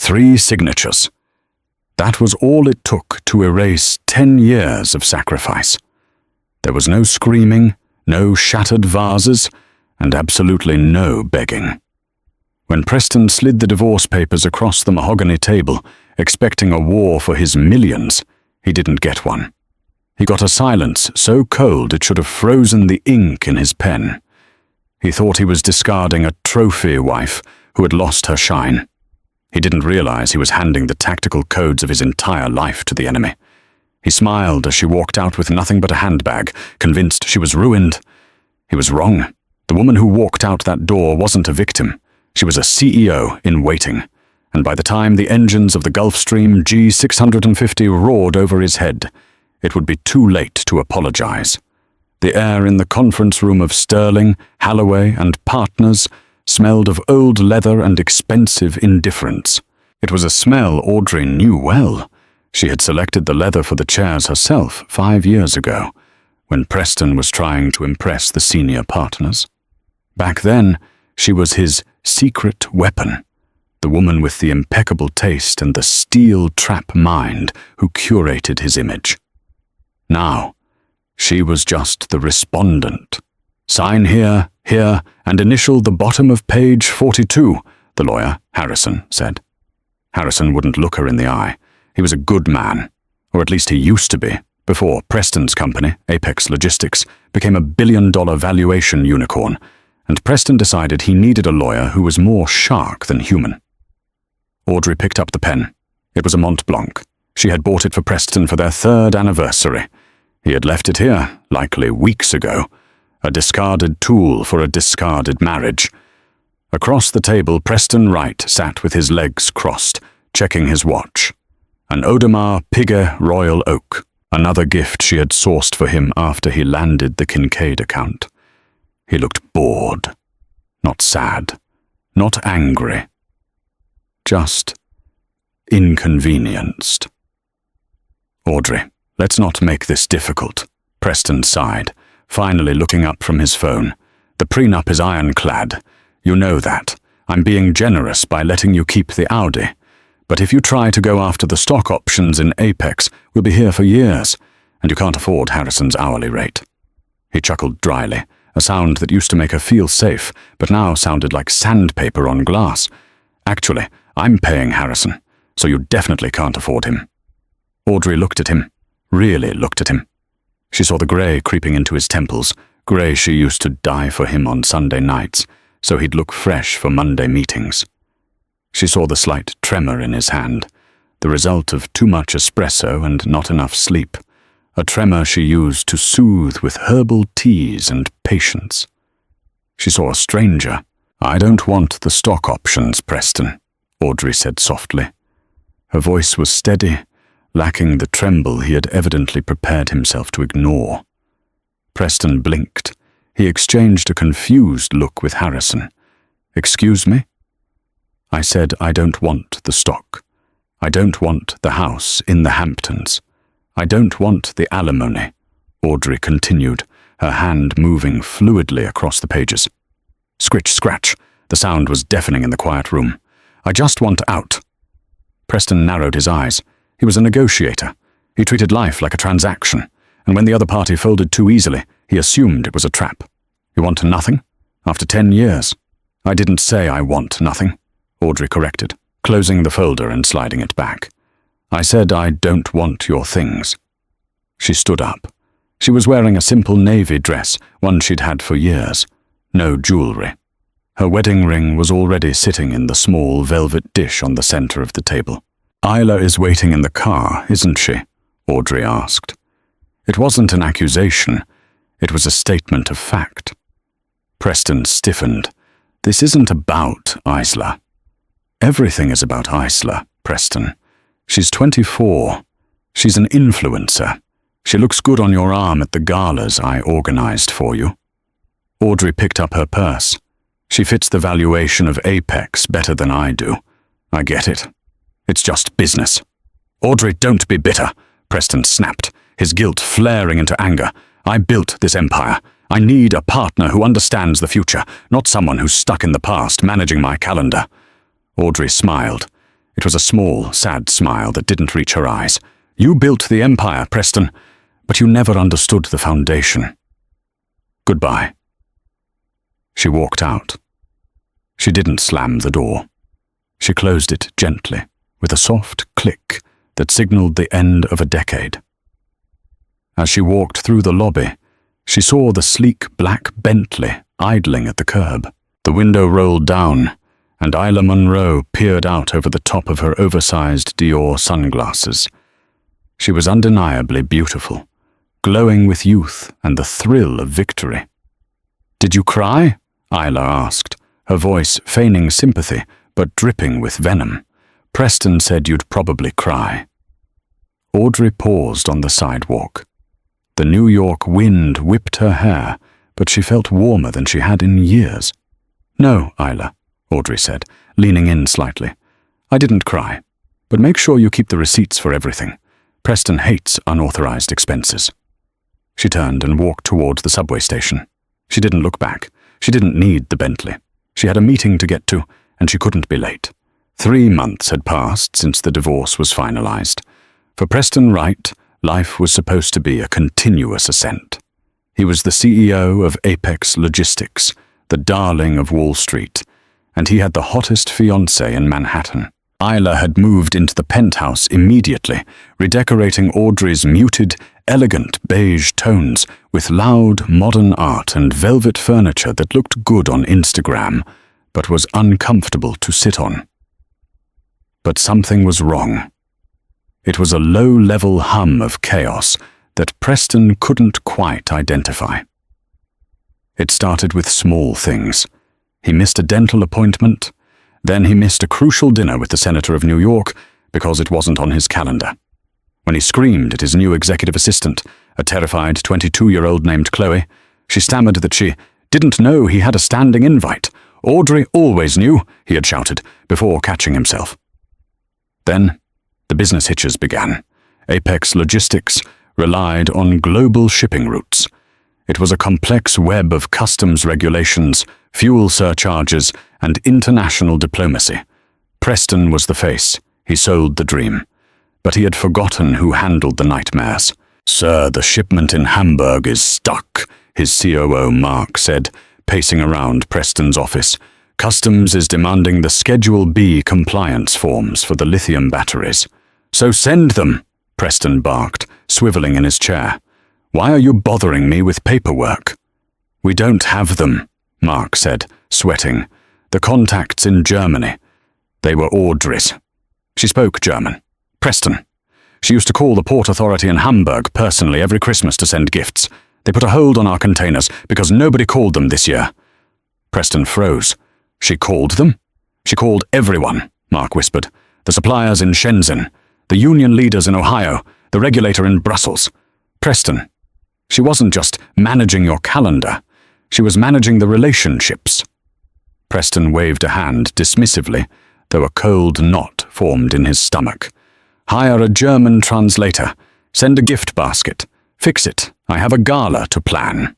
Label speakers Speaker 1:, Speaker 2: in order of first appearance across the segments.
Speaker 1: 3 signatures. That was all it took to erase 10 years of sacrifice. There was no screaming, no shattered vases, and absolutely no begging. When Preston slid the divorce papers across the mahogany table, expecting a war for his millions, he didn't get one. He got a silence so cold it should have frozen the ink in his pen. He thought he was discarding a trophy wife who had lost her shine. He didn't realize he was handing the tactical codes of his entire life to the enemy. He smiled as she walked out with nothing but a handbag, convinced she was ruined. He was wrong. The woman who walked out that door wasn't a victim. She was a CEO in waiting, and by the time the engines of the Gulfstream G650 roared over his head, it would be too late to apologize. The air in the conference room of Sterling, Halloway, and Partners smelled of old leather and expensive indifference. It was a smell Audrey knew well. She had selected the leather for the chairs herself 5 years ago, when Preston was trying to impress the senior partners. Back then, she was his secret weapon, the woman with the impeccable taste and the steel trap mind who curated his image. Now, she was just the respondent. Sign here, here, and initial the bottom of page 42, the lawyer, Harrison, said. Harrison wouldn't look her in the eye. He was a good man, or at least he used to be, before Preston's company, Apex Logistics, became a billion-dollar valuation unicorn, and Preston decided he needed a lawyer who was more shark than human. Audrey picked up the pen. It was a Mont Blanc. She had bought it for Preston for their 3rd anniversary. He had left it here, likely weeks ago, a discarded tool for a discarded marriage. Across the table, Preston Wright sat with his legs crossed, checking his watch. An Audemars Piguet Royal Oak, another gift she had sourced for him after he landed the Kincaid account. He looked bored, not sad, not angry, just inconvenienced. Audrey, let's not make this difficult, Preston sighed, finally looking up from his phone. The prenup is ironclad. You know that. I'm being generous by letting you keep the Audi. But if you try to go after the stock options in Apex, we'll be here for years, and you can't afford Harrison's hourly rate. He chuckled dryly, a sound that used to make her feel safe, but now sounded like sandpaper on glass. Actually, I'm paying Harrison, so you definitely can't afford him. Audrey looked at him, really looked at him. She saw the grey creeping into his temples, grey she used to dye for him on Sunday nights, so he'd look fresh for Monday meetings. She saw the slight tremor in his hand, the result of too much espresso and not enough sleep, a tremor she used to soothe with herbal teas and patience. She saw a stranger. I don't want the stock options, Preston, Audrey said softly. Her voice was steady, lacking the tremble he had evidently prepared himself to ignore. Preston blinked. He exchanged a confused look with Harrison. Excuse me? I said I don't want the stock. I don't want the house in the Hamptons. I don't want the alimony, Audrey continued, her hand moving fluidly across the pages. Scritch, scratch. The sound was deafening in the quiet room. I just want out. Preston narrowed his eyes. He was a negotiator. He treated life like a transaction, and when the other party folded too easily, he assumed it was a trap. You want nothing? After 10 years? I didn't say I want nothing, Audrey corrected, closing the folder and sliding it back. I said I don't want your things. She stood up. She was wearing a simple navy dress, one she'd had for years. No jewelry. Her wedding ring was already sitting in the small velvet dish on the center of the table. Isla is waiting in the car, isn't she? Audrey asked. It wasn't an accusation. It was a statement of fact. Preston stiffened. This isn't about Isla. Everything is about Isla, Preston. She's 24. She's an influencer. She looks good on your arm at the galas I organized for you. Audrey picked up her purse. She fits the valuation of Apex better than I do. I get it. It's just business. Audrey, don't be bitter, Preston snapped, his guilt flaring into anger. I built this empire. I need a partner who understands the future, not someone who's stuck in the past managing my calendar. Audrey smiled. It was a small, sad smile that didn't reach her eyes. "You built the empire, Preston, but you never understood the foundation. Goodbye." She walked out. She didn't slam the door. She closed it gently, with a soft click that signaled the end of a decade. As she walked through the lobby, she saw the sleek black Bentley idling at the curb. The window rolled down, and Isla Munro peered out over the top of her oversized Dior sunglasses. She was undeniably beautiful, glowing with youth and the thrill of victory. "Did you cry?" Isla asked, her voice feigning sympathy but dripping with venom. "Preston said you'd probably cry." Audrey paused on the sidewalk. The New York wind whipped her hair, but she felt warmer than she had in years. "No, Isla," Audrey said, leaning in slightly. "I didn't cry, but make sure you keep the receipts for everything. Preston hates unauthorized expenses." She turned and walked toward the subway station. She didn't look back. She didn't need the Bentley. She had a meeting to get to, and she couldn't be late. 3 months had passed since the divorce was finalized. For Preston Wright, life was supposed to be a continuous ascent. He was the CEO of Apex Logistics, the darling of Wall Street, and he had the hottest fiancée in Manhattan. Isla had moved into the penthouse immediately, redecorating Audrey's muted, elegant beige tones with loud, modern art and velvet furniture that looked good on Instagram, but was uncomfortable to sit on. But something was wrong. It was a low-level hum of chaos that Preston couldn't quite identify. It started with small things. He missed a dental appointment. Then he missed a crucial dinner with the Senator of New York because it wasn't on his calendar. When he screamed at his new executive assistant, a terrified 22-year-old named Chloe, she stammered that she didn't know he had a standing invite. Audrey always knew, he had shouted, before catching himself. Then, the business hitches began. Apex Logistics relied on global shipping routes. It was a complex web of customs regulations, fuel surcharges, and international diplomacy. Preston was the face. He sold the dream. But he had forgotten who handled the nightmares. "Sir, the shipment in Hamburg is stuck," his COO Mark said, pacing around Preston's office. "Customs is demanding the Schedule B compliance forms for the lithium batteries." "So send them," Preston barked, swiveling in his chair. "Why are you bothering me with paperwork?" "We don't have them," Mark said, sweating. "The contacts in Germany. They were Audrey's. She spoke German. Preston. She used to call the port authority in Hamburg personally every Christmas to send gifts. They put a hold on our containers because nobody called them this year." Preston froze. "She called them?" "She called everyone," Mark whispered. "The suppliers in Shenzhen, the union leaders in Ohio, the regulator in Brussels. Preston, she wasn't just managing your calendar. She was managing the relationships." Preston waved a hand dismissively, though a cold knot formed in his stomach. "Hire a German translator. Send a gift basket. Fix it. I have a gala to plan."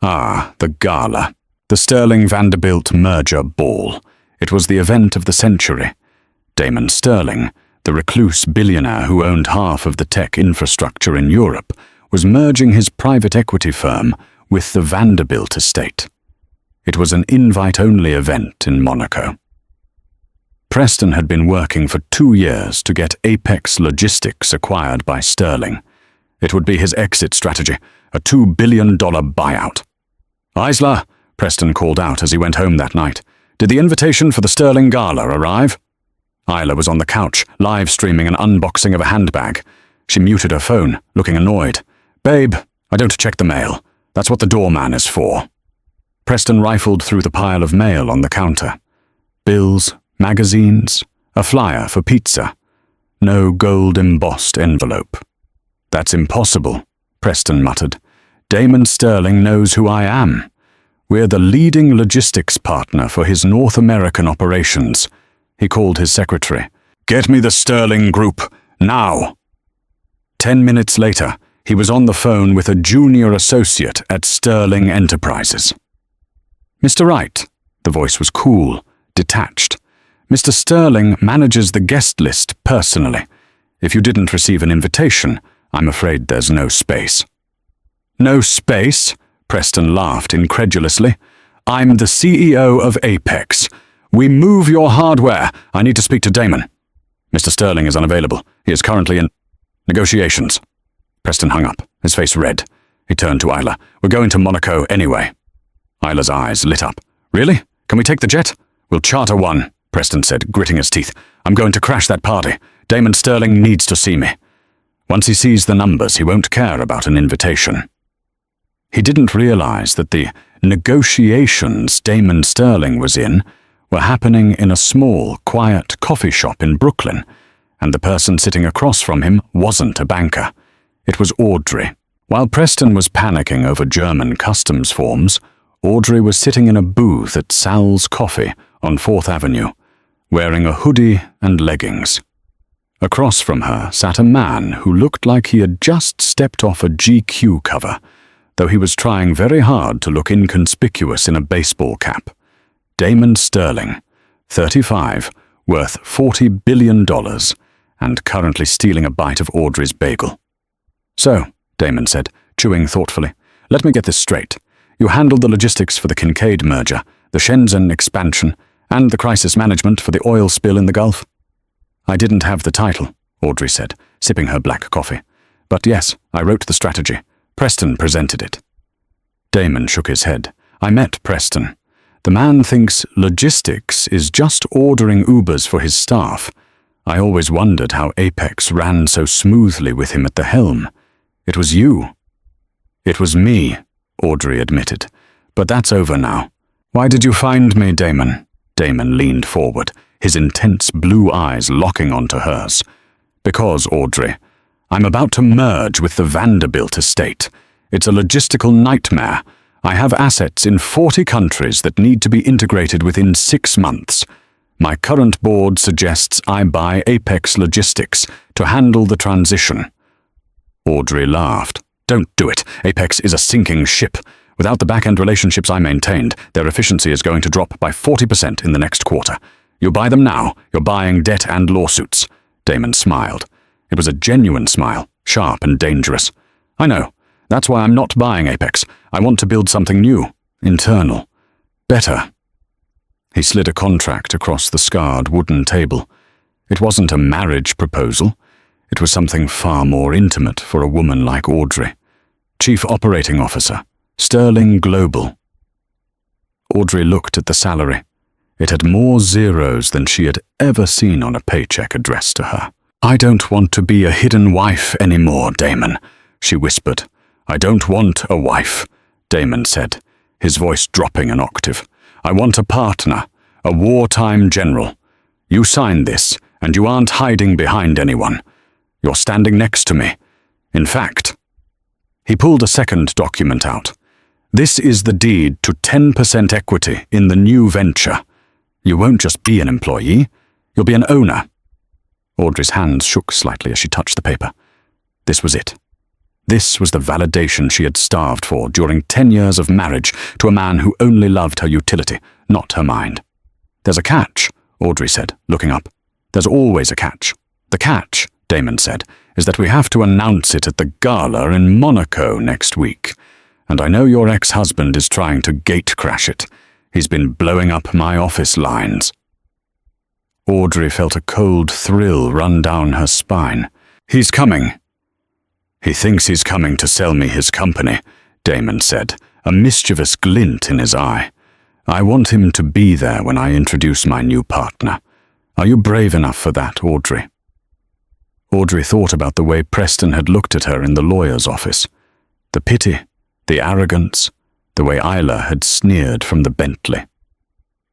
Speaker 1: Ah, the gala. The Sterling Vanderbilt merger ball. It was the event of the century. Damon Sterling, the recluse billionaire who owned half of the tech infrastructure in Europe, was merging his private equity firm with the Vanderbilt estate. It was an invite-only event in Monaco. Preston had been working for 2 years to get Apex Logistics acquired by Sterling. It would be his exit strategy, a $2 billion buyout. "Isla," Preston called out as he went home that night. "Did the invitation for the Sterling Gala arrive?" Isla was on the couch, live-streaming an unboxing of a handbag. She muted her phone, looking annoyed. "Babe, I don't check the mail. That's what the doorman is for." Preston rifled through the pile of mail on the counter. Bills, magazines, a flyer for pizza. No gold-embossed envelope. "That's impossible," Preston muttered. "Damon Sterling knows who I am. We're the leading logistics partner for his North American operations." He called his secretary. "Get me the Sterling Group, now." 10 minutes later, he was on the phone with a junior associate at Sterling Enterprises. "Mr. Wright," the voice was cool, detached. Mr. Sterling manages the guest list personally. If you didn't receive an invitation, I'm afraid there's no space." "No space?" Preston laughed incredulously. "I'm the CEO of Apex. We move your hardware. I need to speak to Damon." "Mr. Sterling is unavailable. He is currently in negotiations." Preston hung up, his face red. He turned to Isla. "We're going to Monaco anyway." Isla's eyes lit up. "Really? Can we take the jet?" "We'll charter one," Preston said, gritting his teeth. "I'm going to crash that party. Damon Sterling needs to see me. Once he sees the numbers, he won't care about an invitation." He didn't realize that the negotiations Damon Sterling was in were happening in a small, quiet coffee shop in Brooklyn, and the person sitting across from him wasn't a banker. It was Audrey. While Preston was panicking over German customs forms, Audrey was sitting in a booth at Sal's Coffee on 4th Avenue, wearing a hoodie and leggings. Across from her sat a man who looked like he had just stepped off a GQ cover, though he was trying very hard to look inconspicuous in a baseball cap. Damon Sterling, 35, worth $40 billion, and currently stealing a bite of Audrey's bagel. "So," Damon said, chewing thoughtfully, "let me get this straight. You handled the logistics for the Kincaid merger, the Shenzhen expansion, and the crisis management for the oil spill in the Gulf?" "I didn't have the title," Audrey said, sipping her black coffee. "But yes, I wrote the strategy. Preston presented it." Damon shook his head. "I met Preston. The man thinks logistics is just ordering Ubers for his staff. I always wondered how Apex ran so smoothly with him at the helm. It was you." "It was me," Audrey admitted. "But that's over now." "Why did you find me, Damon?" Damon leaned forward, his intense blue eyes locking onto hers. "Because, Audrey, I'm about to merge with the Vanderbilt estate. It's a logistical nightmare. I have assets in 40 countries that need to be integrated within 6 months. My current board suggests I buy Apex Logistics to handle the transition." Audrey laughed. "Don't do it. Apex is a sinking ship. Without the back-end relationships I maintained, their efficiency is going to drop by 40% in the next quarter. You buy them now, you're buying debt and lawsuits." Damon smiled. It was a genuine smile, sharp and dangerous. "I know. That's why I'm not buying Apex. I want to build something new, internal, better." He slid a contract across the scarred wooden table. It wasn't a marriage proposal. It was something far more intimate for a woman like Audrey. Chief Operating Officer, Sterling Global. Audrey looked at the salary. It had more zeros than she had ever seen on a paycheck addressed to her. "I don't want to be a hidden wife anymore, Damon," she whispered. "I don't want a wife," Damon said, his voice dropping an octave. "I want a partner, a wartime general. You signed this, and you aren't hiding behind anyone. You're standing next to me. In fact..." He pulled a second document out. "This is the deed to 10% equity in the new venture. You won't just be an employee, you'll be an owner." Audrey's hands shook slightly as she touched the paper. This was it. This was the validation she had starved for during 10 years of marriage to a man who only loved her utility, not her mind. "There's a catch," Audrey said, looking up. "There's always a catch." "The catch," Damon said, "is that we have to announce it at the gala in Monaco next week. And I know your ex-husband is trying to gate-crash it. He's been blowing up my office lines." Audrey felt a cold thrill run down her spine. "He's coming." "He thinks he's coming to sell me his company," Damon said, a mischievous glint in his eye. "I want him to be there when I introduce my new partner. Are you brave enough for that, Audrey?" Audrey thought about the way Preston had looked at her in the lawyer's office. The pity, the arrogance, the way Isla had sneered from the Bentley.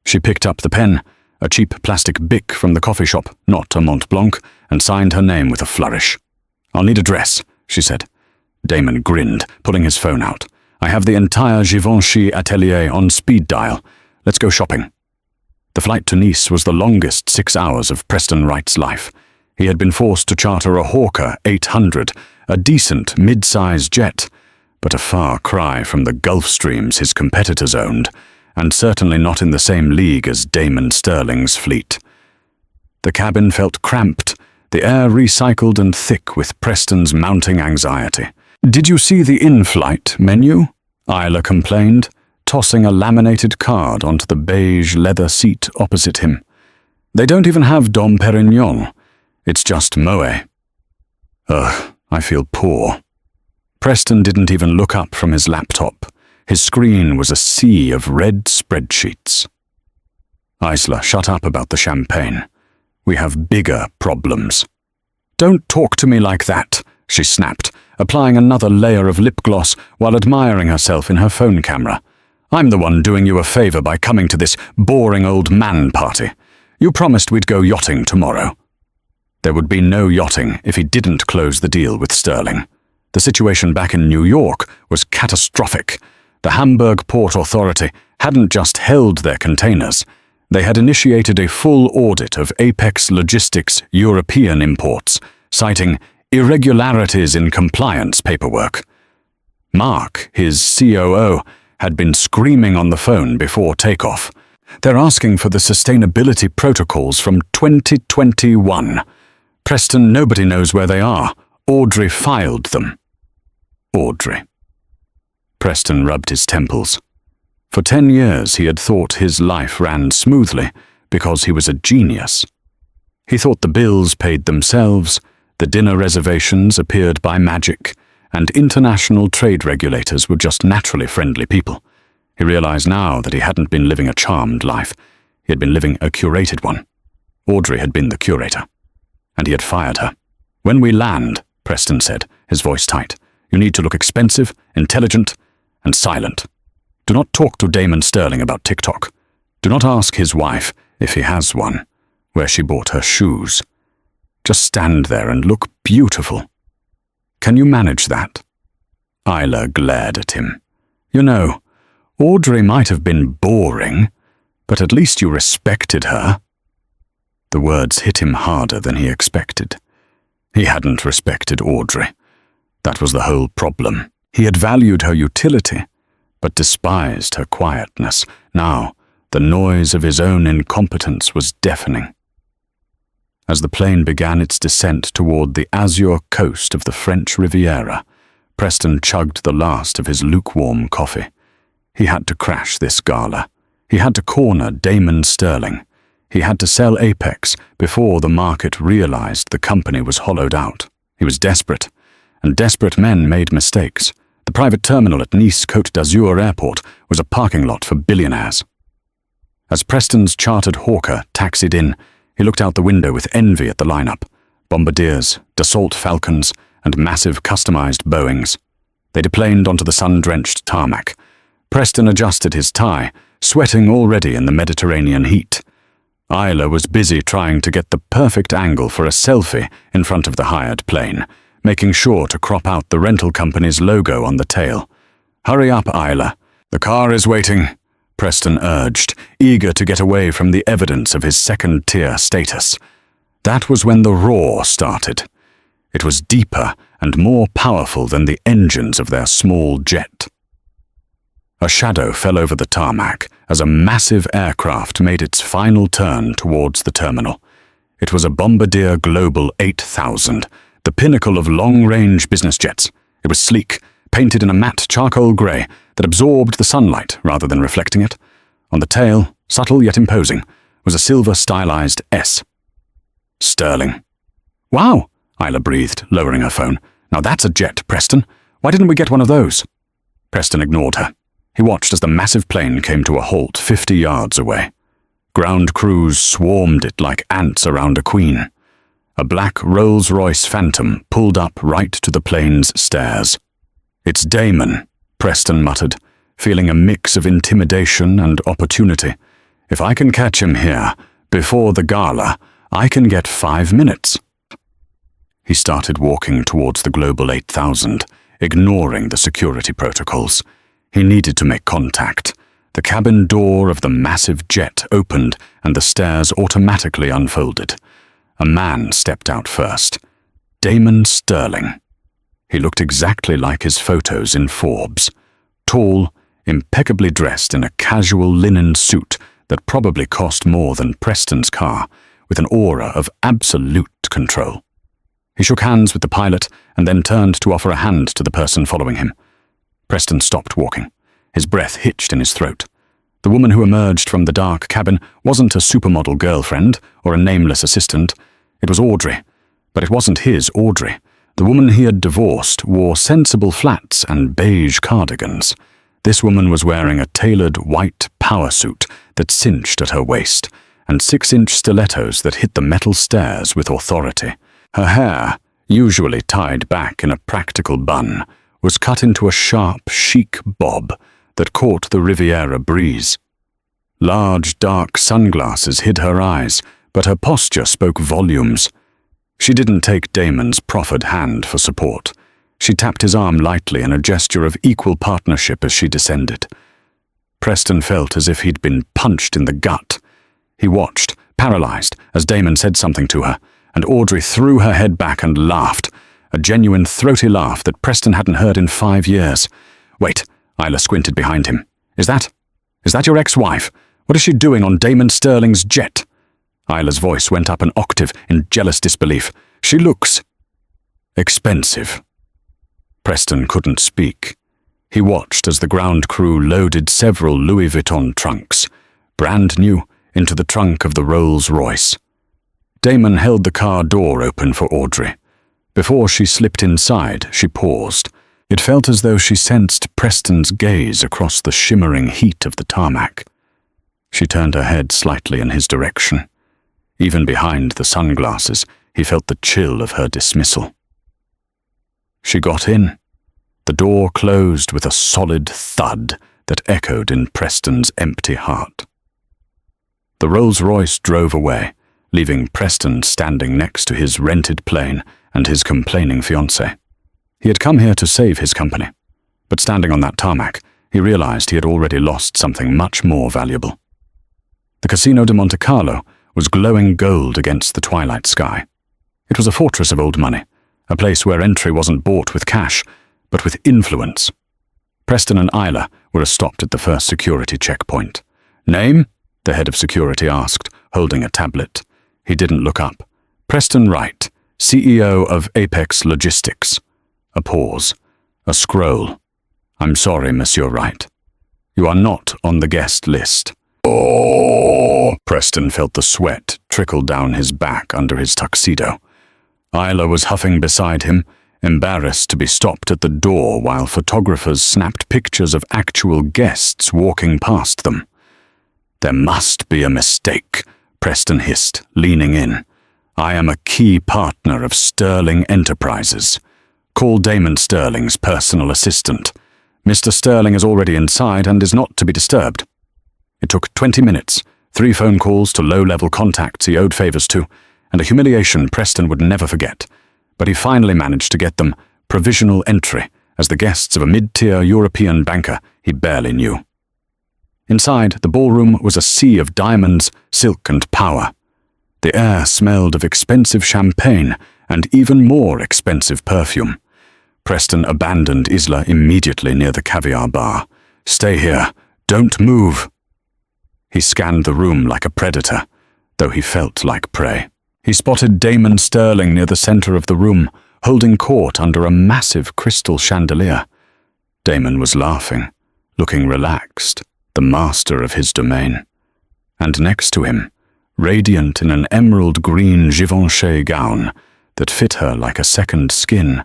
Speaker 1: She picked up the pen, a cheap plastic Bic from the coffee shop, not a Mont Blanc, and signed her name with a flourish. "I'll need a dress," she said. Damon grinned, pulling his phone out. "I have the entire Givenchy atelier on speed dial. Let's go shopping." The flight to Nice was the longest 6 hours of Preston Wright's life. He had been forced to charter a Hawker 800, a decent mid-size jet, but a far cry from the Gulfstreams his competitors owned, and certainly not in the same league as Damon Sterling's fleet. The cabin felt cramped, the air recycled and thick with Preston's mounting anxiety. "Did you see the in-flight menu?" Isla complained, tossing a laminated card onto the beige leather seat opposite him. "They don't even have Dom Perignon. It's just Moët." "Ugh, I feel poor." Preston didn't even look up from his laptop. His screen was a sea of red spreadsheets. "Isla, shut up about the champagne. We have bigger problems." "Don't talk to me like that," she snapped, applying another layer of lip gloss while admiring herself in her phone camera. "I'm the one doing you a favor by coming to this boring old man party. You promised we'd go yachting tomorrow." There would be no yachting if he didn't close the deal with Sterling. The situation back in New York was catastrophic. The Hamburg Port Authority hadn't just held their containers. They had initiated a full audit of Apex Logistics' European imports, citing irregularities in compliance paperwork. Mark, his COO, had been screaming on the phone before takeoff. "They're asking for the sustainability protocols from 2021. Preston, nobody knows where they are. Audrey filed them." Audrey. Preston rubbed his temples. For 10 years he had thought his life ran smoothly because he was a genius. He thought the bills paid themselves, the dinner reservations appeared by magic, and international trade regulators were just naturally friendly people. He realized now that he hadn't been living a charmed life. He had been living a curated one. Audrey had been the curator, and he had fired her. "When we land," Preston said, his voice tight, "you need to look expensive, intelligent, and silent. Do not talk to Damon Sterling about TikTok. Do not ask his wife, if he has one, where she bought her shoes. Just stand there and look beautiful. Can you manage that?" Isla glared at him. "You know, Audrey might have been boring, but at least you respected her." The words hit him harder than he expected. He hadn't respected Audrey. That was the whole problem. He had valued her utility, but despised her quietness. Now, the noise of his own incompetence was deafening. As the plane began its descent toward the azure coast of the French Riviera, Preston chugged the last of his lukewarm coffee. He had to crash this gala. He had to corner Damon Sterling. He had to sell Apex before the market realized the company was hollowed out. He was desperate, and desperate men made mistakes. The private terminal at Nice Côte d'Azur Airport was a parking lot for billionaires. As Preston's chartered hawker taxied in, he looked out the window with envy at the lineup: Bombardiers, Dassault Falcons, and massive customized Boeings. They deplaned onto the sun-drenched tarmac. Preston adjusted his tie, sweating already in the Mediterranean heat. Isla was busy trying to get the perfect angle for a selfie in front of the hired plane, making sure to crop out the rental company's logo on the tail. "Hurry up, Isla. The car is waiting," Preston urged, eager to get away from the evidence of his second-tier status. That was when the roar started. It was deeper and more powerful than the engines of their small jet. A shadow fell over the tarmac as a massive aircraft made its final turn towards the terminal. It was a Bombardier Global 8000, the pinnacle of long-range business jets. It was sleek, painted in a matte charcoal grey that absorbed the sunlight rather than reflecting it. On the tail, subtle yet imposing, was a silver stylized S. Sterling. "Wow," Isla breathed, lowering her phone. "Now that's a jet, Preston. Why didn't we get one of those?" Preston ignored her. He watched as the massive plane came to a halt 50 yards away. Ground crews swarmed it like ants around a queen. A black Rolls-Royce Phantom pulled up right to the plane's stairs. "It's Damon," Preston muttered, feeling a mix of intimidation and opportunity. "If I can catch him here, before the gala, I can get 5 minutes." He started walking towards the Global 8000, ignoring the security protocols. He needed to make contact. The cabin door of the massive jet opened and the stairs automatically unfolded. A man stepped out first. Damon Sterling. He looked exactly like his photos in Forbes. Tall, impeccably dressed in a casual linen suit that probably cost more than Preston's car, with an aura of absolute control. He shook hands with the pilot and then turned to offer a hand to the person following him. Preston stopped walking. His breath hitched in his throat. The woman who emerged from the dark cabin wasn't a supermodel girlfriend or a nameless assistant. It was Audrey. But it wasn't his Audrey. The woman he had divorced wore sensible flats and beige cardigans. This woman was wearing a tailored white power suit that cinched at her waist, and 6-inch stilettos that hit the metal stairs with authority. Her hair, usually tied back in a practical bun, was cut into a sharp, chic bob that caught the Riviera breeze. Large, dark sunglasses hid her eyes, but her posture spoke volumes. She didn't take Damon's proffered hand for support. She tapped his arm lightly in a gesture of equal partnership as she descended. Preston felt as if he'd been punched in the gut. He watched, paralyzed, as Damon said something to her, and Audrey threw her head back and laughed, a genuine throaty laugh that Preston hadn't heard in 5 years. "Wait," Isla squinted behind him. Is that your ex-wife? What is she doing on Damon Sterling's jet?" Isla's voice went up an octave in jealous disbelief. "She looks expensive." Preston couldn't speak. He watched as the ground crew loaded several Louis Vuitton trunks, brand new, into the trunk of the Rolls-Royce. Damon held the car door open for Audrey. Before she slipped inside, she paused. It felt as though she sensed Preston's gaze across the shimmering heat of the tarmac. She turned her head slightly in his direction. Even behind the sunglasses, he felt the chill of her dismissal. She got in. The door closed with a solid thud that echoed in Preston's empty heart. The Rolls-Royce drove away, leaving Preston standing next to his rented plane and his complaining fiancée. He had come here to save his company, but standing on that tarmac, he realized he had already lost something much more valuable. The Casino de Monte Carlo was glowing gold against the twilight sky. It was a fortress of old money, a place where entry wasn't bought with cash, but with influence. Preston and Isla were stopped at the first security checkpoint. "Name?" the head of security asked, holding a tablet. He didn't look up. "Preston Wright, CEO of Apex Logistics." A pause. A scroll. "I'm sorry, Monsieur Wright. You are not on the guest list." "Oh!" Preston felt the sweat trickle down his back under his tuxedo. Isla was huffing beside him, embarrassed to be stopped at the door while photographers snapped pictures of actual guests walking past them. "There must be a mistake," Preston hissed, leaning in. "I am a key partner of Sterling Enterprises. Call Damon Sterling's personal assistant. Mr. Sterling is already inside and is not to be disturbed." It took 20 minutes, 3 phone calls to low-level contacts he owed favors to, and a humiliation Preston would never forget. But he finally managed to get them provisional entry as the guests of a mid-tier European banker he barely knew. Inside, the ballroom was a sea of diamonds, silk, and power. The air smelled of expensive champagne and even more expensive perfume. Preston abandoned Isla immediately near the caviar bar. "Stay here. Don't move." He scanned the room like a predator, though he felt like prey. He spotted Damon Sterling near the center of the room, holding court under a massive crystal chandelier. Damon was laughing, looking relaxed, the master of his domain. And next to him, radiant in an emerald green Givenchy gown that fit her like a second skin,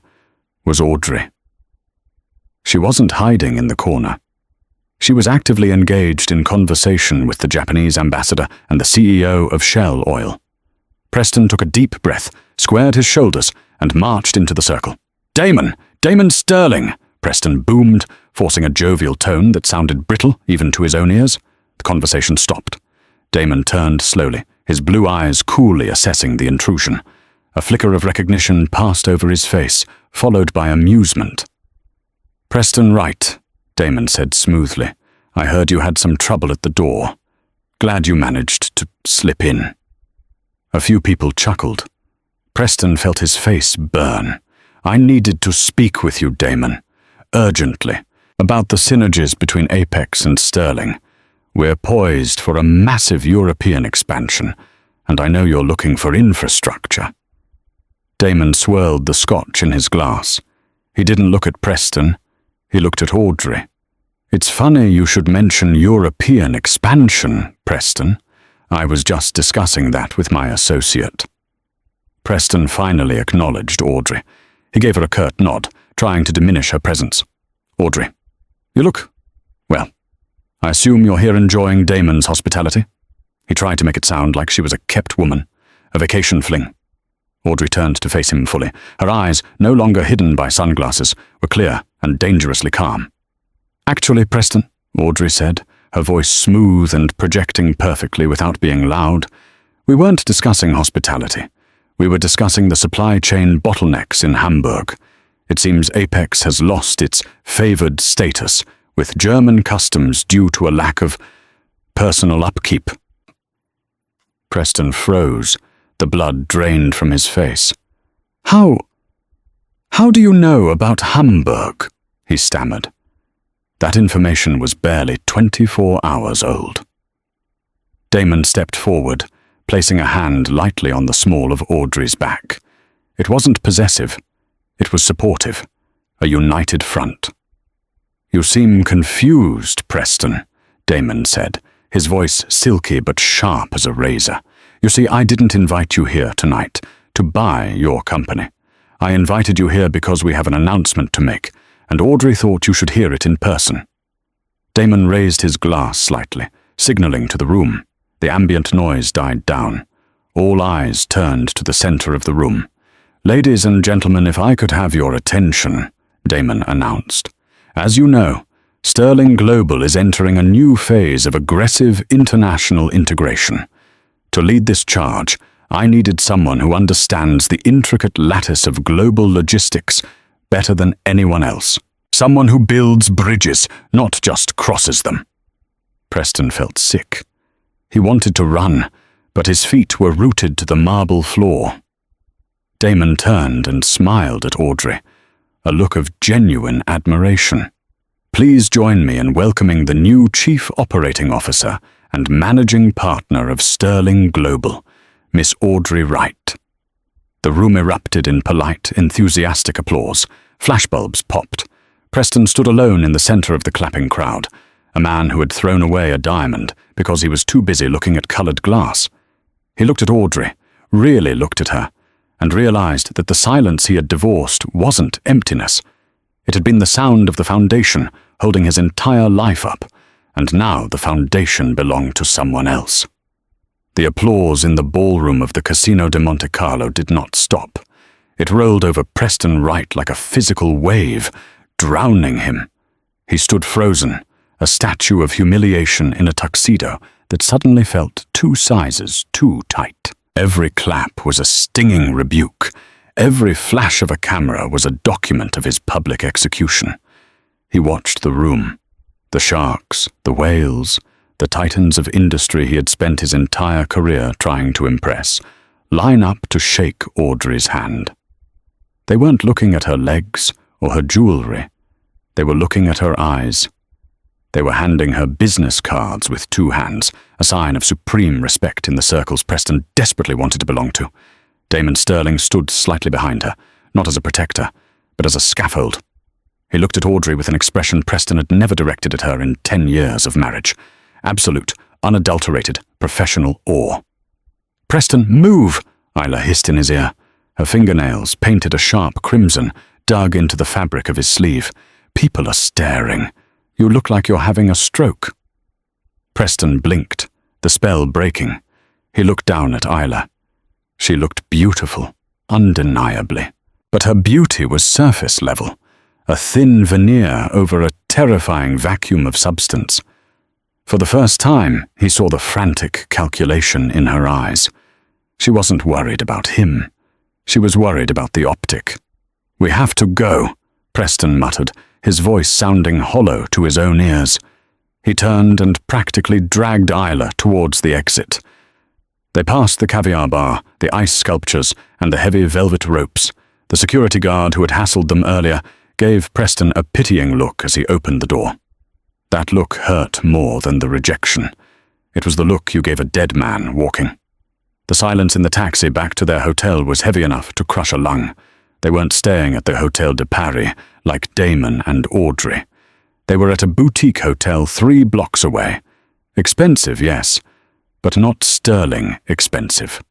Speaker 1: was Audrey. She wasn't hiding in the corner. She was actively engaged in conversation with the Japanese ambassador and the CEO of Shell Oil. Preston took a deep breath, squared his shoulders, and marched into the circle. "Damon! Damon Sterling!" Preston boomed, forcing a jovial tone that sounded brittle even to his own ears. The conversation stopped. Damon turned slowly, his blue eyes coolly assessing the intrusion. A flicker of recognition passed over his face, followed by amusement. "Preston Wright," Damon said smoothly. "I heard you had some trouble at the door. Glad you managed to slip in." A few people chuckled. Preston felt his face burn. "I needed to speak with you, Damon. Urgently. About the synergies between Apex and Sterling. We're poised for a massive European expansion, and I know you're looking for infrastructure." Damon swirled the scotch in his glass. He didn't look at Preston. He looked at Audrey. "It's funny you should mention European expansion, Preston. I was just discussing that with my associate." Preston finally acknowledged Audrey. He gave her a curt nod, trying to diminish her presence. "Audrey, you look, well, I assume you're here enjoying Damon's hospitality?" He tried to make it sound like she was a kept woman, a vacation fling. Audrey turned to face him fully. Her eyes, no longer hidden by sunglasses, were clear and dangerously calm. "Actually, Preston," Audrey said, her voice smooth and projecting perfectly without being loud, "we weren't discussing hospitality. We were discussing the supply chain bottlenecks in Hamburg. It seems Apex has lost its favored status, with German customs due to a lack of personal upkeep." Preston froze. The blood drained from his face. How do you know about Hamburg?" he stammered. That information was barely 24 hours old. Damon stepped forward, placing a hand lightly on the small of Audrey's back. It wasn't possessive. It was supportive, a united front. "You seem confused, Preston," Damon said, his voice silky but sharp as a razor. "You see, I didn't invite you here tonight to buy your company. I invited you here because we have an announcement to make, and Audrey thought you should hear it in person." Damon raised his glass slightly, signaling to the room. The ambient noise died down. All eyes turned to the center of the room. "Ladies and gentlemen, if I could have your attention," Damon announced. "As you know, Sterling Global is entering a new phase of aggressive international integration. To lead this charge, I needed someone who understands the intricate lattice of global logistics better than anyone else. Someone who builds bridges, not just crosses them." Preston felt sick. He wanted to run, but his feet were rooted to the marble floor. Damon turned and smiled at Audrey, a look of genuine admiration. "Please join me in welcoming the new Chief Operating Officer and Managing Partner of Sterling Global, Miss Audrey Wright." The room erupted in polite, enthusiastic applause. Flashbulbs popped. Preston stood alone in the center of the clapping crowd, a man who had thrown away a diamond because he was too busy looking at colored glass. He looked at Audrey, really looked at her, and realized that the silence he had divorced wasn't emptiness. It had been the sound of the foundation holding his entire life up, and now the foundation belonged to someone else. The applause in the ballroom of the Casino de Monte Carlo did not stop. It rolled over Preston Wright like a physical wave, drowning him. He stood frozen, a statue of humiliation in a tuxedo that suddenly felt 2 sizes too tight. Every clap was a stinging rebuke. Every flash of a camera was a document of his public execution. He watched the room. The sharks, the whales, the titans of industry he had spent his entire career trying to impress, line up to shake Audrey's hand. They weren't looking at her legs or her jewelry. They were looking at her eyes. They were handing her business cards with 2 hands, a sign of supreme respect in the circles Preston desperately wanted to belong to. Damon Sterling stood slightly behind her, not as a protector, but as a scaffold. He looked at Audrey with an expression Preston had never directed at her in 10 years of marriage. Absolute, unadulterated, professional awe. "Preston, move!" Isla hissed in his ear. Her fingernails, painted a sharp crimson, dug into the fabric of his sleeve. "People are staring. You look like you're having a stroke." Preston blinked, the spell breaking. He looked down at Isla. She looked beautiful, undeniably. But her beauty was surface level, a thin veneer over a terrifying vacuum of substance. For the first time, he saw the frantic calculation in her eyes. She wasn't worried about him. She was worried about the optic. "We have to go," Preston muttered, his voice sounding hollow to his own ears. He turned and practically dragged Isla towards the exit. They passed the caviar bar, the ice sculptures, and the heavy velvet ropes. The security guard who had hassled them earlier gave Preston a pitying look as he opened the door. That look hurt more than the rejection. It was the look you gave a dead man walking. The silence in the taxi back to their hotel was heavy enough to crush a lung. They weren't staying at the Hotel de Paris like Damon and Audrey. They were at a boutique hotel 3 blocks away. Expensive, yes, but not sterling expensive.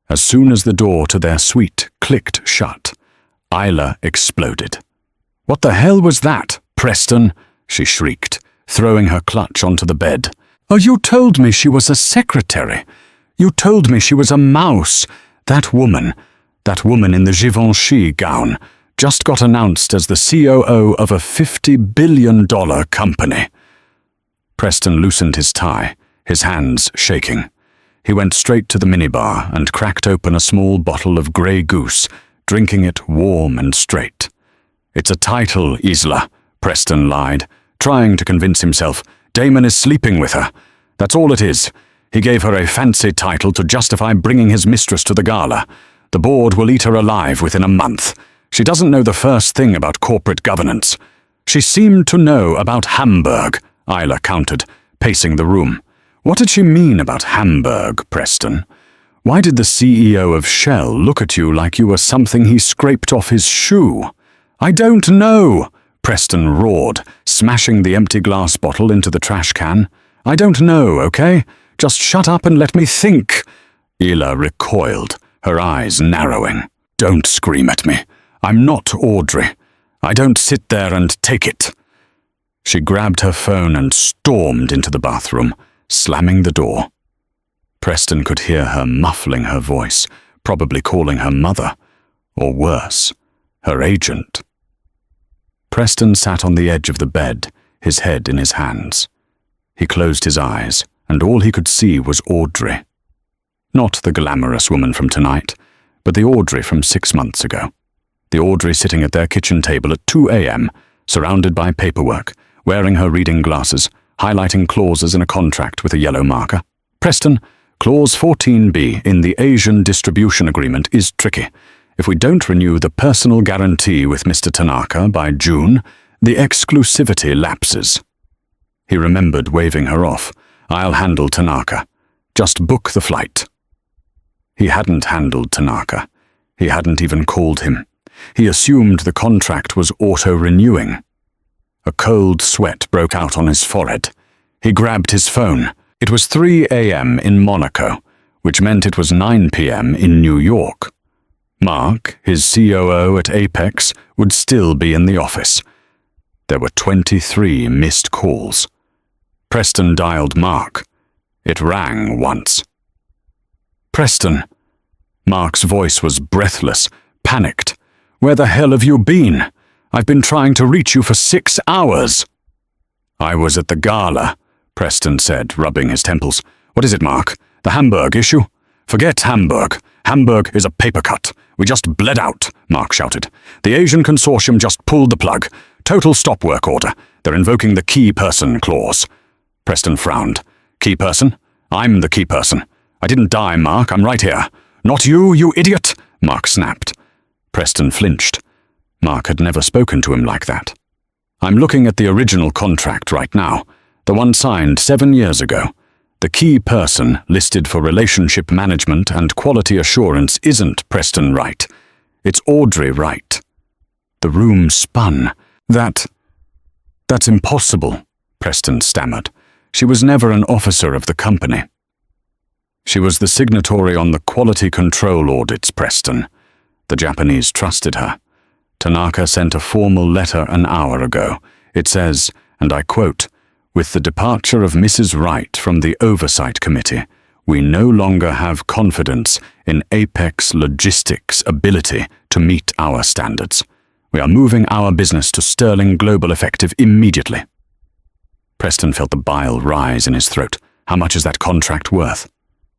Speaker 1: As soon as the door to their suite clicked shut, Isla exploded. "What the hell was that, Preston?" she shrieked, throwing her clutch onto the bed. "Oh, you told me she was a secretary. You told me she was a mouse. That woman in the Givenchy gown, just got announced as the COO of a $50 billion company." Preston loosened his tie, his hands shaking. He went straight to the minibar and cracked open a small bottle of Grey Goose, drinking it warm and straight. "It's a title, Isla," Preston lied, trying to convince himself. "Damon is sleeping with her. That's all it is. He gave her a fancy title to justify bringing his mistress to the gala. The board will eat her alive within a month. She doesn't know the first thing about corporate governance." "She seemed to know about Hamburg," Isla countered, pacing the room. "What did she mean about Hamburg, Preston? Why did the CEO of Shell look at you like you were something he scraped off his shoe?" "I don't know," Preston roared, smashing the empty glass bottle into the trash can. "I don't know, okay? Just shut up and let me think." Isla recoiled, her eyes narrowing. "Don't scream at me. I'm not Audrey. I don't sit there and take it." She grabbed her phone and stormed into the bathroom, slamming the door. Preston could hear her muffling her voice, probably calling her mother, or worse, her agent. Preston sat on the edge of the bed, his head in his hands. He closed his eyes, and all he could see was Audrey. Not the glamorous woman from tonight, but the Audrey from 6 months ago. The Audrey sitting at their kitchen table at 2 a.m., surrounded by paperwork, wearing her reading glasses, highlighting clauses in a contract with a yellow marker. "Preston, Clause 14B in the Asian Distribution Agreement is tricky. If we don't renew the personal guarantee with Mr. Tanaka by June, the exclusivity lapses." He remembered waving her off. "I'll handle Tanaka. Just book the flight." He hadn't handled Tanaka. He hadn't even called him. He assumed the contract was auto-renewing. A cold sweat broke out on his forehead. He grabbed his phone. It was 3 a.m. in Monaco, which meant it was 9 p.m. in New York. Mark, his COO at Apex, would still be in the office. There were 23 missed calls. Preston dialed Mark. It rang once. "Preston." Mark's voice was breathless, panicked. "Where the hell have you been? I've been trying to reach you for 6 hours." "I was at the gala," Preston said, rubbing his temples. "What is it, Mark? The Hamburg issue?" "Forget Hamburg. Hamburg is a paper cut. We just bled out," Mark shouted. "The Asian consortium just pulled the plug. Total stop work order. They're invoking the key person clause." Preston frowned. "Key person? I'm the key person. I didn't die, Mark. I'm right here." "Not you, you idiot," Mark snapped. Preston flinched. Mark had never spoken to him like that. "I'm looking at the original contract right now, the one signed 7 years ago. The key person listed for relationship management and quality assurance isn't Preston Wright. It's Audrey Wright." The room spun. That's impossible," Preston stammered. "She was never an officer of the company." "She was the signatory on the quality control audits, Preston. The Japanese trusted her. Tanaka sent a formal letter an hour ago. It says, and I quote, 'With the departure of Mrs. Wright from the Oversight Committee, we no longer have confidence in Apex Logistics' ability to meet our standards. We are moving our business to sterling global effective immediately.'" Preston felt the bile rise in his throat. "How much is that contract worth?"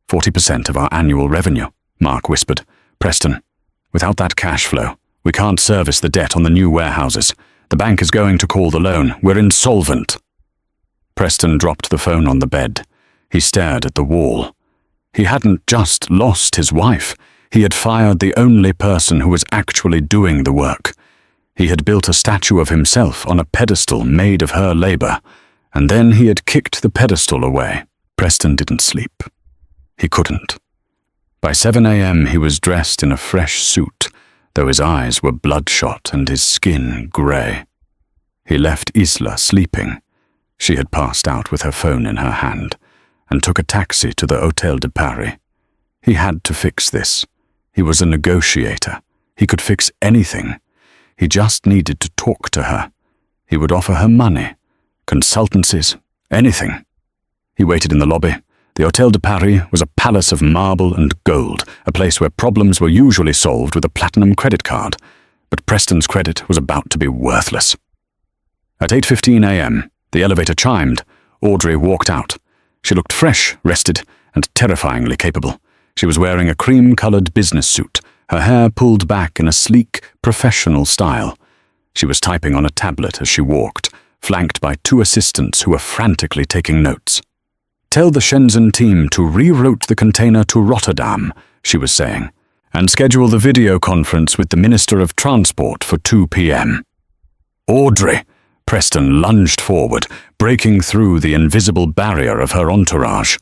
Speaker 1: 40% of our annual revenue, Mark whispered. "Preston, without that cash flow, we can't service the debt on the new warehouses. The bank is going to call the loan. We're insolvent." Preston dropped the phone on the bed. He stared at the wall. He hadn't just lost his wife. He had fired the only person who was actually doing the work. He had built a statue of himself on a pedestal made of her labor, and then he had kicked the pedestal away. Preston didn't sleep. He couldn't. By 7 a.m. he was dressed in a fresh suit, though his eyes were bloodshot and his skin grey. He left Isla sleeping. She had passed out with her phone in her hand, and took a taxi to the Hôtel de Paris. He had to fix this. He was a negotiator. He could fix anything. He just needed to talk to her. He would offer her money, consultancies, anything. He waited in the lobby. The Hôtel de Paris was a palace of marble and gold, a place where problems were usually solved with a platinum credit card. But Preston's credit was about to be worthless. At 8:15 a.m., the elevator chimed. Audrey walked out. She looked fresh, rested, and terrifyingly capable. She was wearing a cream-colored business suit, her hair pulled back in a sleek, professional style. She was typing on a tablet as she walked, flanked by 2 assistants who were frantically taking notes. "Tell the Shenzhen team to reroute the container to Rotterdam," she was saying, "and schedule the video conference with the Minister of Transport for 2 p.m. "Audrey!" Preston lunged forward, breaking through the invisible barrier of her entourage.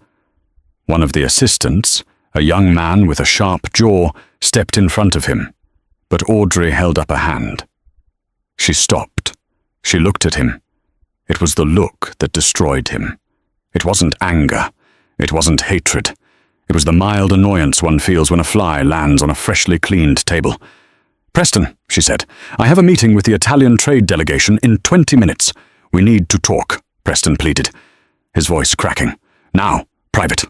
Speaker 1: One of the assistants, a young man with a sharp jaw, stepped in front of him, but Audrey held up a hand. She stopped. She looked at him. It was the look that destroyed him. It wasn't anger. It wasn't hatred. It was the mild annoyance one feels when a fly lands on a freshly cleaned table. "Preston," she said, "I have a meeting with the Italian trade delegation in 20 minutes. We need to talk," Preston pleaded, his voice cracking. "Now, private."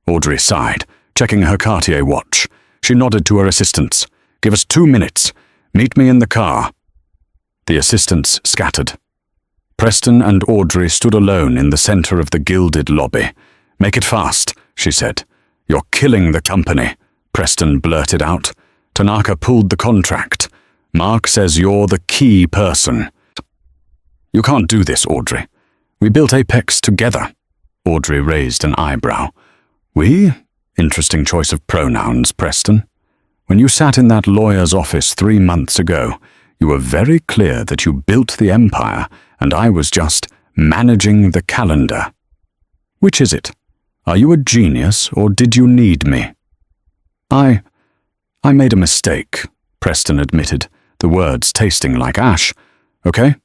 Speaker 1: Audrey sighed, checking her Cartier watch. She nodded to her assistants. "Give us 2 minutes. Meet me in the car." The assistants scattered. Preston and Audrey stood alone in the center of the gilded lobby. "Make it fast," she said. "You're killing the company," Preston blurted out. "Tanaka pulled the contract. Mark says you're the key person." "You can't do this, Audrey. We built Apex together." Audrey raised an eyebrow. "We? Interesting choice of pronouns, Preston. When you sat in that lawyer's office 3 months ago, you were very clear that you built the empire and I was just managing the calendar. Which is it? Are you a genius or did you need me?" I made a mistake," Preston admitted, the words tasting like ash. "Okay?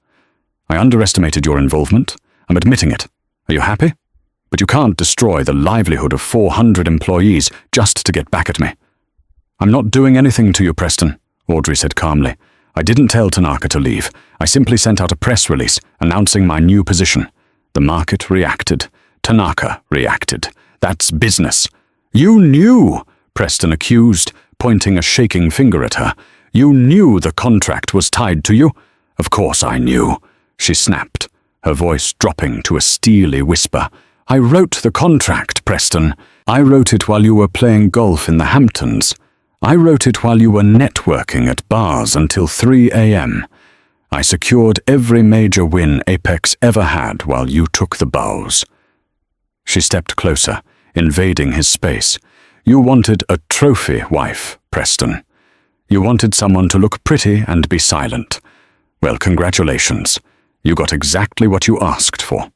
Speaker 1: I underestimated your involvement. I'm admitting it. Are you happy? But you can't destroy the livelihood of 400 employees just to get back at me." "I'm not doing anything to you, Preston," Audrey said calmly. "I didn't tell Tanaka to leave. I simply sent out a press release announcing my new position. The market reacted. Tanaka reacted. That's business." "You knew," Preston accused, pointing a shaking finger at her. "You knew the contract was tied to you?" "Of course I knew," she snapped, her voice dropping to a steely whisper. "I wrote the contract, Preston. I wrote it while you were playing golf in the Hamptons. I wrote it while you were networking at bars until 3 a.m. I secured every major win Apex ever had while you took the bows." She stepped closer, invading his space. "You wanted a trophy wife, Preston. You wanted someone to look pretty and be silent. Well, congratulations. You got exactly what you asked for.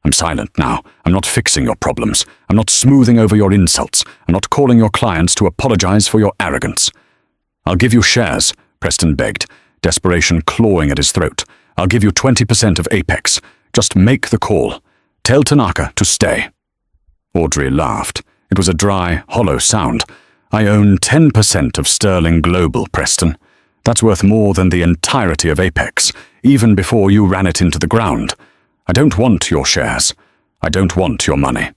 Speaker 1: I'm silent now. I'm not fixing your problems. I'm not smoothing over your insults. I'm not calling your clients to apologize for your arrogance." "I'll give you shares," Preston begged, desperation clawing at his throat. "I'll give you 20% of Apex. Just make the call. Tell Tanaka to stay." Audrey laughed. It was a dry, hollow sound. "I own 10% of Sterling Global, Preston. That's worth more than the entirety of Apex, even before you ran it into the ground. I don't want your shares. I don't want your money."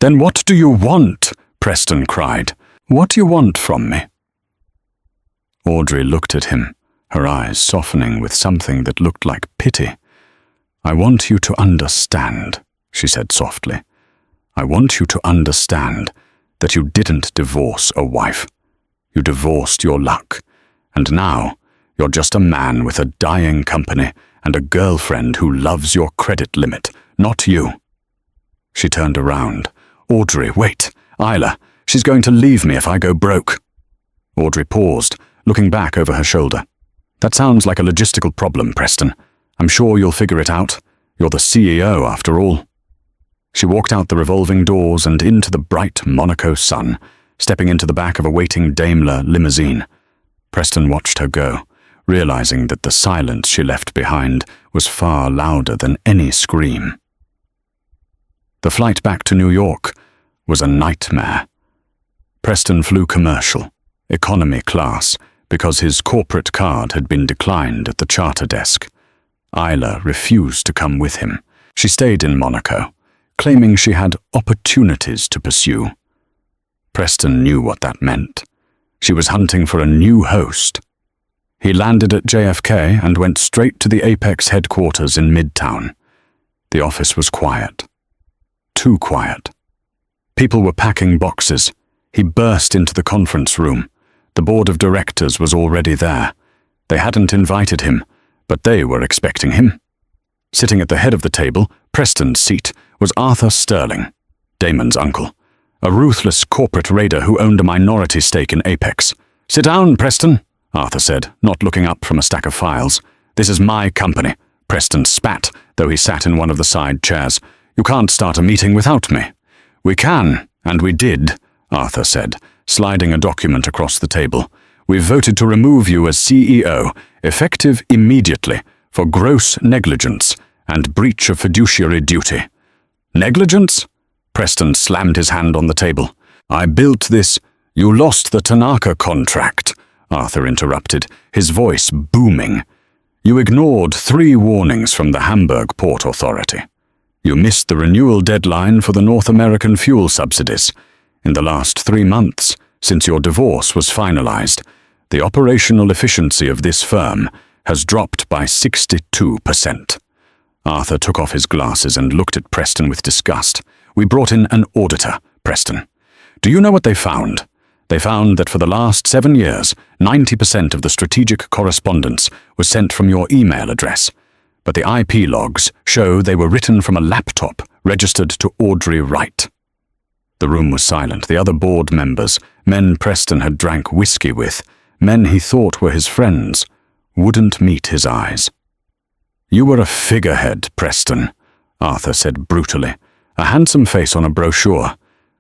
Speaker 1: "Then what do you want?" Preston cried. "What do you want from me?" Audrey looked at him, her eyes softening with something that looked like pity. "I want you to understand," she said softly. "I want you to understand that you didn't divorce a wife. You divorced your luck, and now you're just a man with a dying company and a girlfriend who loves your credit limit, not you." She turned around. "Audrey, wait. Isla, she's going to leave me if I go broke." Audrey paused, looking back over her shoulder. "That sounds like a logistical problem, Preston. I'm sure you'll figure it out. You're the CEO, after all." She walked out the revolving doors and into the bright Monaco sun. stepping into the back of a waiting Daimler limousine. Preston watched her go, realizing that the silence she left behind was far louder than any scream. The flight back to New York was a nightmare. Preston flew commercial, economy class, because his corporate card had been declined at the charter desk. Isla refused to come with him. She stayed in Monaco, claiming she had opportunities to pursue. Preston knew what that meant. She was hunting for a new host. He landed at JFK and went straight to the Apex headquarters in Midtown. The office was quiet. Too quiet. People were packing boxes. He burst into the conference room. The board of directors was already there. They hadn't invited him, but they were expecting him. Sitting at the head of the table, Preston's seat, was Arthur Sterling, Damon's uncle, a ruthless corporate raider who owned a minority stake in Apex. "Sit down, Preston," Arthur said, not looking up from a stack of files. "This is my company." Preston spat, though he sat in one of the side chairs. "You can't start a meeting without me." "We can, and we did," Arthur said, sliding a document across the table. "We've voted to remove you as CEO, effective immediately, for gross negligence and breach of fiduciary duty." "Negligence?" Preston slammed his hand on the table. "I built this—" "You lost the Tanaka contract," Arthur interrupted, his voice booming. "You ignored 3 warnings from the Hamburg Port Authority. You missed the renewal deadline for the North American fuel subsidies. In the last 3 months, since your divorce was finalized, the operational efficiency of this firm has dropped by 62%. Arthur took off his glasses and looked at Preston with disgust. "We brought in an auditor, Preston. Do you know what they found? They found that for the last 7 years, 90% of the strategic correspondence was sent from your email address. But the IP logs show they were written from a laptop registered to Audrey Wright." The room was silent. The other board members, men Preston had drank whiskey with, men he thought were his friends, wouldn't meet his eyes. "You were a figurehead, Preston," Arthur said brutally, a handsome face on a brochure.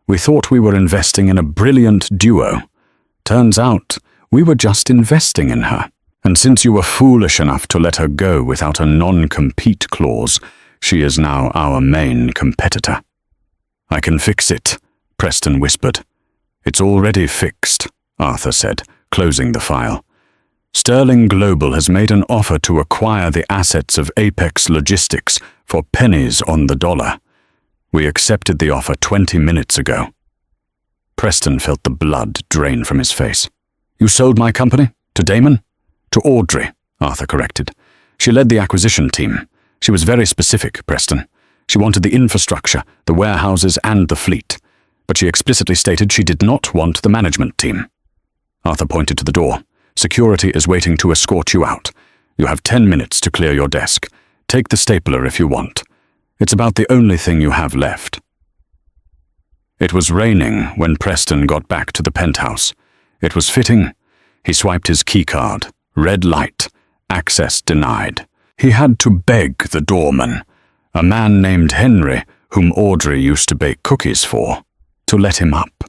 Speaker 1: "We thought we were investing in a brilliant duo. Turns out we were just investing in her. And since you were foolish enough to let her go without a non-compete clause, she is now our main competitor." "I can fix it," Preston whispered. "It's already fixed," Arthur said, closing the file. "Sterling Global has made an offer to acquire the assets of Apex Logistics for pennies on the dollar. We accepted the offer 20 minutes ago." Preston felt the blood drain from his face. "You sold my company? To Damon?" "To Audrey," Arthur corrected. "She led the acquisition team. She was very specific, Preston. She wanted the infrastructure, the warehouses, and the fleet. But she explicitly stated she did not want the management team." Arthur pointed to the door. "Security is waiting to escort you out. You have 10 minutes to clear your desk. Take the stapler if you want. It's about the only thing you have left." It was raining when Preston got back to the penthouse. It was fitting. He swiped his keycard. Red light. Access denied. He had to beg the doorman, a man named Henry, whom Audrey used to bake cookies for, to let him up.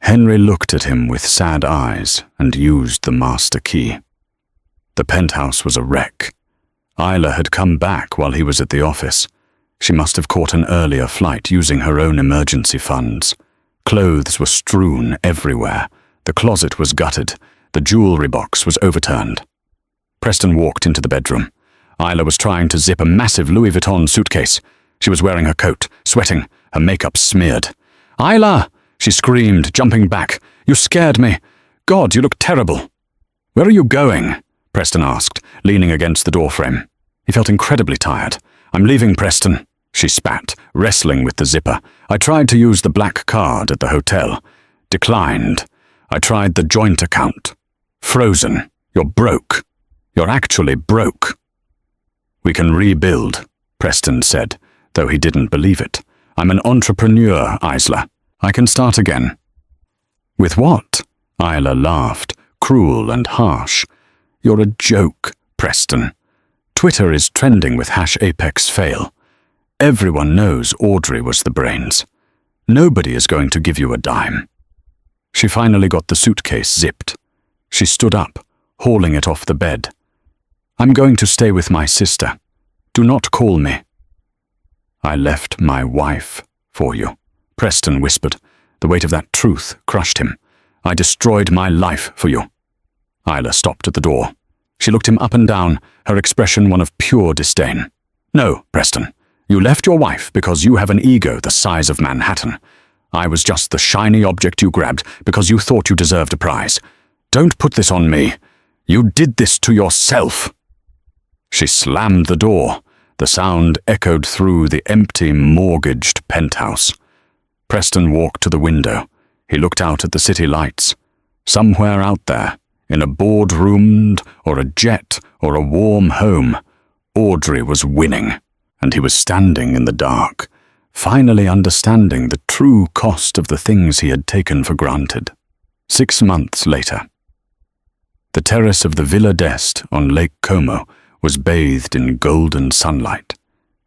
Speaker 1: Henry looked at him with sad eyes and used the master key. The penthouse was a wreck. Isla had come back while he was at the office. She must have caught an earlier flight using her own emergency funds. Clothes were strewn everywhere. The closet was gutted. The jewelry box was overturned. Preston walked into the bedroom. Isla was trying to zip a massive Louis Vuitton suitcase. She was wearing her coat, sweating, her makeup smeared. "Isla!" she screamed, jumping back. "You scared me. God, you look terrible." "Where are you going?" Preston asked, leaning against the doorframe. He felt incredibly tired. "I'm leaving, Preston," she spat, wrestling with the zipper. "I tried to use the black card at the hotel. Declined. I tried the joint account. Frozen. You're broke. You're actually broke." "We can rebuild," Preston said, though he didn't believe it. "I'm an entrepreneur, Isla. I can start again." "With what?" Isla laughed, cruel and harsh. "You're a joke, Preston. Twitter is trending with #ApexFail. Everyone knows Audrey was the brains. Nobody is going to give you a dime. She finally got the suitcase zipped. She stood up, hauling it off the bed. "I'm going to stay with my sister. Do not call me." "I left my wife for you," Preston whispered. The weight of that truth crushed him. "I destroyed my life for you." Isla stopped at the door. She looked him up and down, her expression one of pure disdain. "No, Preston. You left your wife because you have an ego the size of Manhattan. I was just the shiny object you grabbed because you thought you deserved a prize. Don't put this on me. You did this to yourself." She slammed the door. The sound echoed through the empty, mortgaged penthouse. Preston walked to the window. He looked out at the city lights. Somewhere out there, in a boardroom or a jet or a warm home, Audrey was winning, and he was standing in the dark, finally understanding the true cost of the things he had taken for granted. 6 months later. The terrace of the Villa d'Este on Lake Como was bathed in golden sunlight.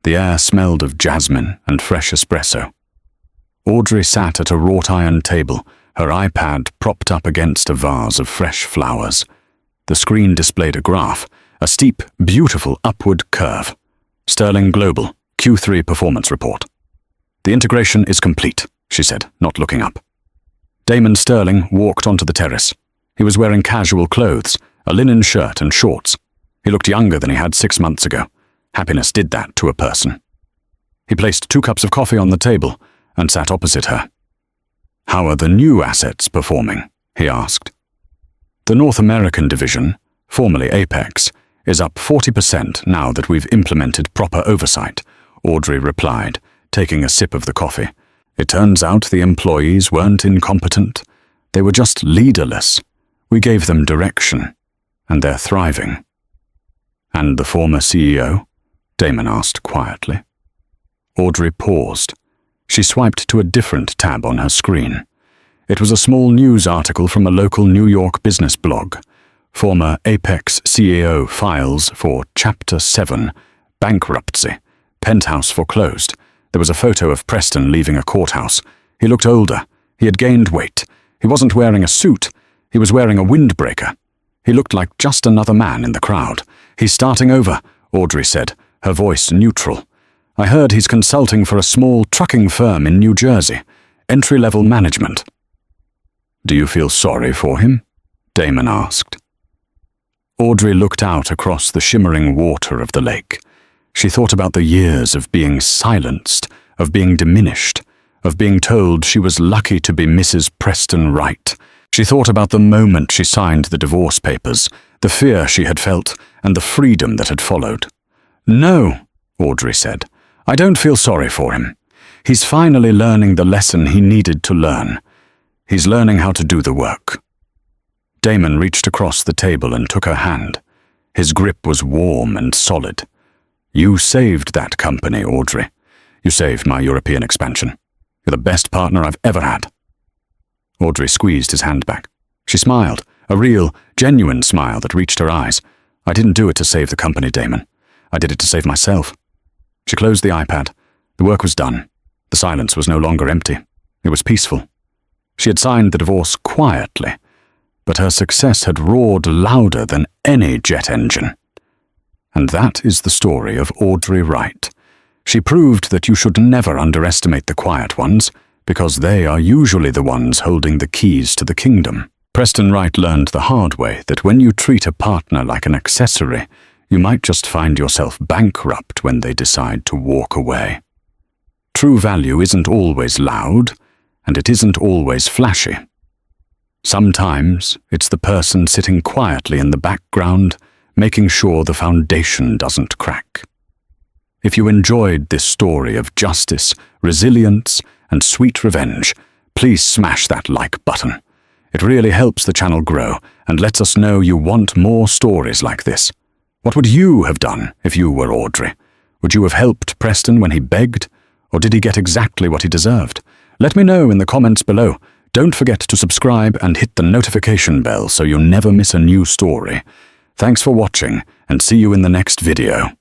Speaker 1: The air smelled of jasmine and fresh espresso. Audrey sat at a wrought-iron table, her iPad propped up against a vase of fresh flowers. The screen displayed a graph, a steep, beautiful upward curve. Sterling Global, Q3 performance report. "The integration is complete," she said, not looking up. Damon Sterling walked onto the terrace. He was wearing casual clothes, a linen shirt and shorts. He looked younger than he had 6 months ago. Happiness did that to a person. He placed 2 cups of coffee on the table and sat opposite her. "How are the new assets performing?" he asked. "The North American division, formerly Apex, is up 40% now that we've implemented proper oversight," Audrey replied, taking a sip of the coffee. "It turns out the employees weren't incompetent. They were just leaderless. We gave them direction, and they're thriving." "And the former CEO?" Damon asked quietly. Audrey paused. She swiped to a different tab on her screen. It was a small news article from a local New York business blog. Former Apex CEO files for Chapter 7, bankruptcy, penthouse foreclosed. There was a photo of Preston leaving a courthouse. He looked older. He had gained weight. He wasn't wearing a suit. He was wearing a windbreaker. He looked like just another man in the crowd. "He's starting over," Audrey said, her voice neutral. "I heard he's consulting for a small trucking firm in New Jersey. Entry-level management." "Do you feel sorry for him?" Damon asked. Audrey looked out across the shimmering water of the lake. She thought about the years of being silenced, of being diminished, of being told she was lucky to be Mrs. Preston Wright. She thought about the moment she signed the divorce papers, the fear she had felt, and the freedom that had followed. "No," Audrey said, "I don't feel sorry for him. He's finally learning the lesson he needed to learn. He's learning how to do the work." Damon reached across the table and took her hand. His grip was warm and solid. "You saved that company, Audrey. You saved my European expansion. You're the best partner I've ever had." Audrey squeezed his hand back. She smiled, a real, genuine smile that reached her eyes. "I didn't do it to save the company, Damon. I did it to save myself." She closed the iPad. The work was done. The silence was no longer empty. It was peaceful. She had signed the divorce quietly, but her success had roared louder than any jet engine. And that is the story of Audrey Wright. She proved that you should never underestimate the quiet ones, because they are usually the ones holding the keys to the kingdom. Preston Wright learned the hard way that when you treat a partner like an accessory, you might just find yourself bankrupt when they decide to walk away. True value isn't always loud, and it isn't always flashy. Sometimes it's the person sitting quietly in the background, making sure the foundation doesn't crack. If you enjoyed this story of justice, resilience, and sweet revenge, please smash that like button. It really helps the channel grow and lets us know you want more stories like this. What would you have done if you were Audrey? Would you have helped Preston when he begged? Or did he get exactly what he deserved? Let me know in the comments below. Don't forget to subscribe and hit the notification bell so you never miss a new story. Thanks for watching, and see you in the next video.